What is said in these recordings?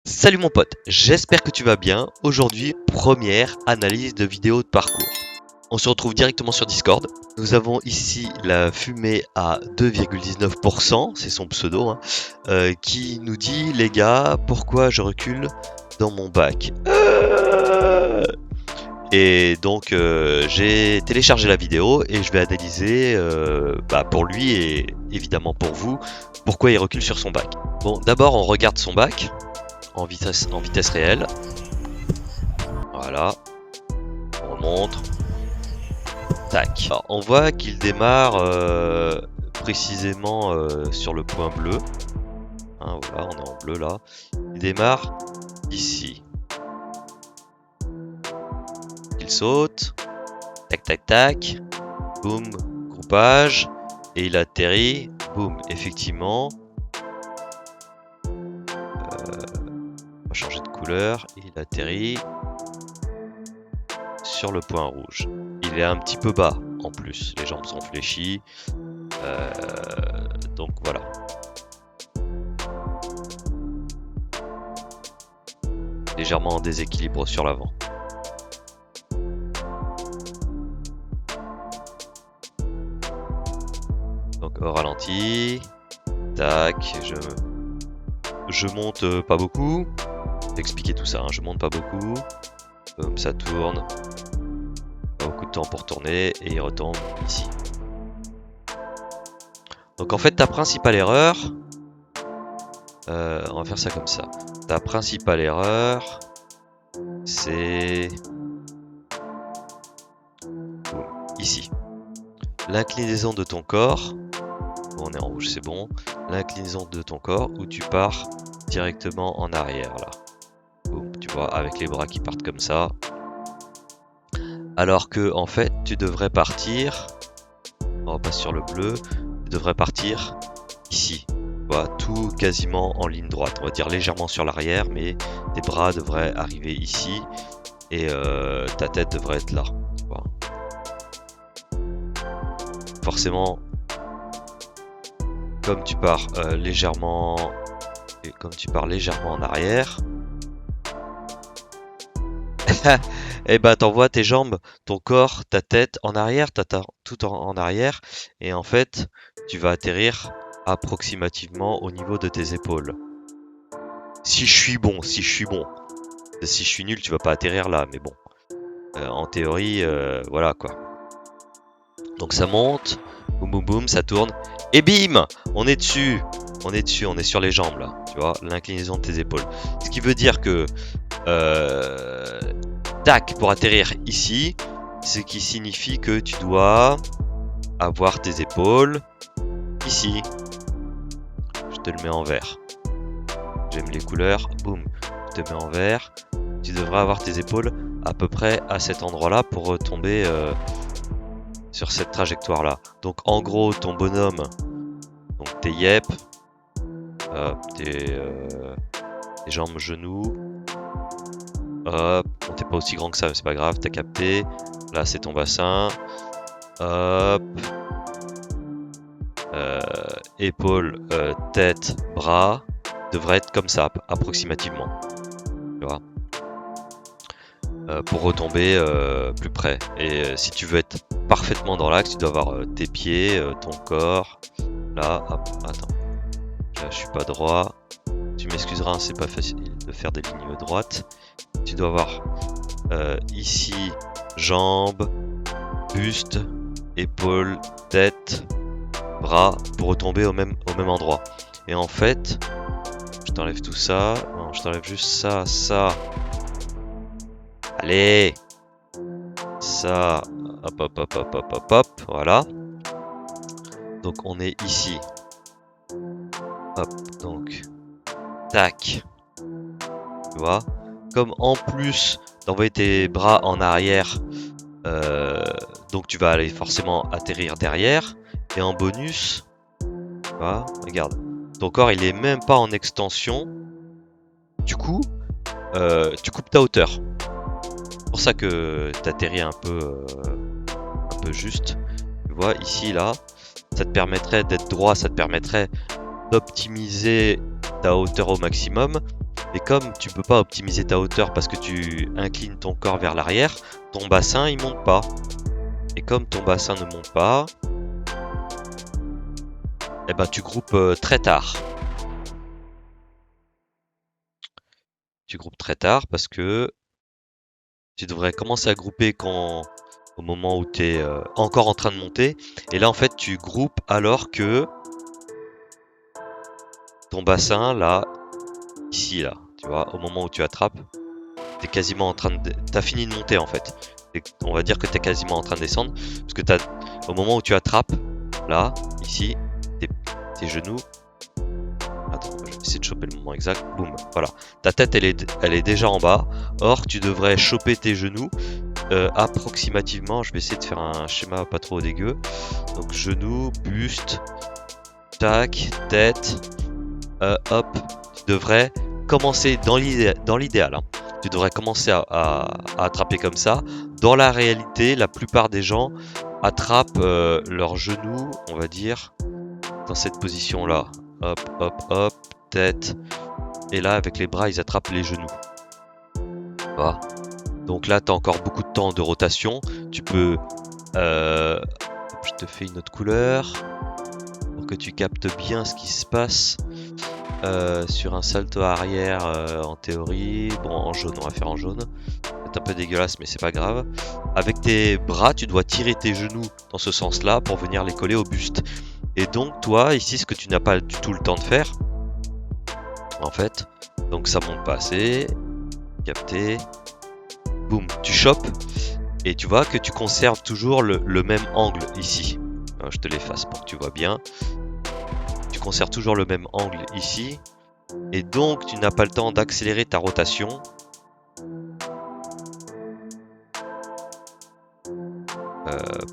Salut mon pote, j'espère que tu vas bien. Aujourd'hui, première analyse de vidéo de parcours. On se retrouve directement sur Discord. Nous avons ici la fumée à 2,19%, c'est son pseudo, qui nous dit les gars, pourquoi je recule dans mon bac. Et donc j'ai téléchargé la vidéo et je vais analyser pour lui et évidemment pour vous, pourquoi il recule sur son bac. Bon, d'abord on regarde son bac. En vitesse réelle. Voilà. On remonte. Tac. Alors, on voit qu'il démarre précisément sur le point bleu. Hein, voilà, on est en bleu là. Il démarre ici. Il saute. Tac, tac, tac. Boum. Groupage. Et il atterrit. Boum. Effectivement. On va changer de couleur, il atterrit sur le point rouge. Il est un petit peu bas en plus, les jambes sont fléchies, donc voilà. Légèrement en déséquilibre sur l'avant. Donc au ralenti, tac, je monte pas beaucoup. Expliquer tout ça, hein. Je monte pas beaucoup, ça tourne, pas beaucoup de temps pour tourner et il retombe ici. Donc en fait ta principale erreur, on va faire ça comme ça, ta principale erreur c'est ici, l'inclinaison de ton corps. Bon, on est en rouge, c'est bon, l'inclinaison de ton corps où tu pars directement en arrière là. Tu vois, avec les bras qui partent comme ça. Alors que en fait, tu devrais partir. On repasse sur le bleu. Tu devrais partir ici. Tu vois, tout quasiment en ligne droite. On va dire légèrement sur l'arrière, mais tes bras devraient arriver ici et ta tête devrait être là. Tu vois. Forcément, comme tu pars légèrement en arrière. Et bah t'envoies tes jambes, ton corps, ta tête en arrière, tout en arrière, et en fait tu vas atterrir approximativement au niveau de tes épaules. Si je suis bon. Si je suis nul, tu vas pas atterrir là, mais bon. En théorie, voilà quoi. Donc ça monte, boum boum boum, ça tourne, et bim, on est dessus, on est sur les jambes là, tu vois, l'inclinaison de tes épaules. Ce qui veut dire que tac, pour atterrir ici, ce qui signifie que tu dois avoir tes épaules ici. Je te le mets en vert. J'aime les couleurs, boum, je te mets en vert. Tu devrais avoir tes épaules à peu près à cet endroit-là pour retomber sur cette trajectoire-là. Donc en gros, ton bonhomme, donc tes yep, tes jambes, genoux. Hop, bon, t'es pas aussi grand que ça, mais c'est pas grave, t'as capté. Là, c'est ton bassin. Hop. Épaules, tête, bras. Devrait être comme ça, approximativement. Tu vois. Pour retomber plus près. Et si tu veux être parfaitement dans l'axe, tu dois avoir tes pieds, ton corps. Là, hop, attends. Là, je suis pas droit. Tu m'excuseras, hein, c'est pas facile de faire des lignes droites. Tu dois avoir ici jambes, buste, épaules, tête, bras pour retomber au même endroit. Et en fait, je t'enlève tout ça. Non, je t'enlève juste ça, ça. Allez, ça. Hop, hop, hop, hop, hop, hop, hop. Voilà. Donc on est ici. Hop, donc. Tac. Tu vois. Comme en plus d'envoyer tes bras en arrière, donc tu vas aller forcément atterrir derrière. Et en bonus, voilà, regarde, ton corps il est même pas en extension. Du coup, tu coupes ta hauteur. C'est pour ça que tu atterris un peu juste. Tu vois, ici, là, ça te permettrait d'être droit, ça te permettrait d'optimiser ta hauteur au maximum. Et comme tu peux pas optimiser ta hauteur parce que tu inclines ton corps vers l'arrière, ton bassin il monte pas. Et comme ton bassin ne monte pas, eh ben tu groupes très tard. Tu groupes très tard parce que tu devrais commencer à grouper au moment où tu es encore en train de monter. Et là en fait tu groupes alors que ton bassin là, ici là, tu vois, au moment où tu attrapes, t'es quasiment en train de... T'as fini de monter en fait. On va dire que t'es quasiment en train de descendre. Parce que au moment où tu attrapes, là, ici, tes genoux... Attends, je vais essayer de choper le moment exact. Boum, voilà. Ta tête, elle est déjà en bas. Or, tu devrais choper tes genoux approximativement. Je vais essayer de faire un schéma pas trop dégueu. Donc, genoux, buste, tac, tête, hop. Tu devrais commencer dans l'idéal. Hein. Tu devrais commencer à attraper comme ça. Dans la réalité, la plupart des gens attrapent leurs genoux, on va dire, dans cette position-là. Hop, hop, hop, tête. Et là, avec les bras, ils attrapent les genoux. Voilà. Donc là, tu as encore beaucoup de temps de rotation. Tu peux... je te fais une autre couleur pour que tu captes bien ce qui se passe. Sur un salto arrière en théorie, bon en jaune, on va faire en jaune, c'est un peu dégueulasse mais c'est pas grave. Avec tes bras tu dois tirer tes genoux dans ce sens là pour venir les coller au buste. Et donc toi ici ce que tu n'as pas du tout le temps de faire en fait, donc ça monte pas assez, capté, boum, tu chopes et tu vois que tu conserves toujours le même angle ici. Je te l'efface pour que tu vois bien. Tu conserves toujours le même angle ici et donc tu n'as pas le temps d'accélérer ta rotation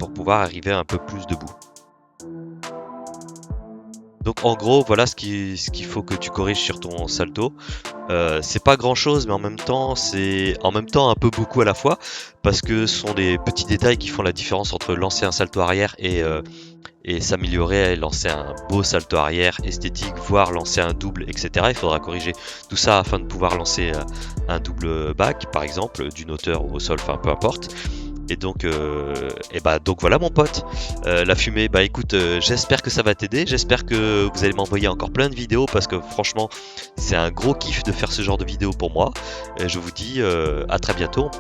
pour pouvoir arriver un peu plus debout. Donc en gros voilà ce qu'il faut que tu corriges sur ton salto. C'est pas grand chose mais en même temps c'est un peu beaucoup à la fois parce que ce sont des petits détails qui font la différence entre lancer un salto arrière et s'améliorer, lancer un beau salto arrière esthétique, voire lancer un double, etc. Il faudra corriger tout ça afin de pouvoir lancer un double back, par exemple, d'une hauteur ou au sol, enfin peu importe. Et donc voilà mon pote, la fumée, bah écoute, j'espère que ça va t'aider, j'espère que vous allez m'envoyer encore plein de vidéos parce que franchement c'est un gros kiff de faire ce genre de vidéos pour moi. Et je vous dis à très bientôt.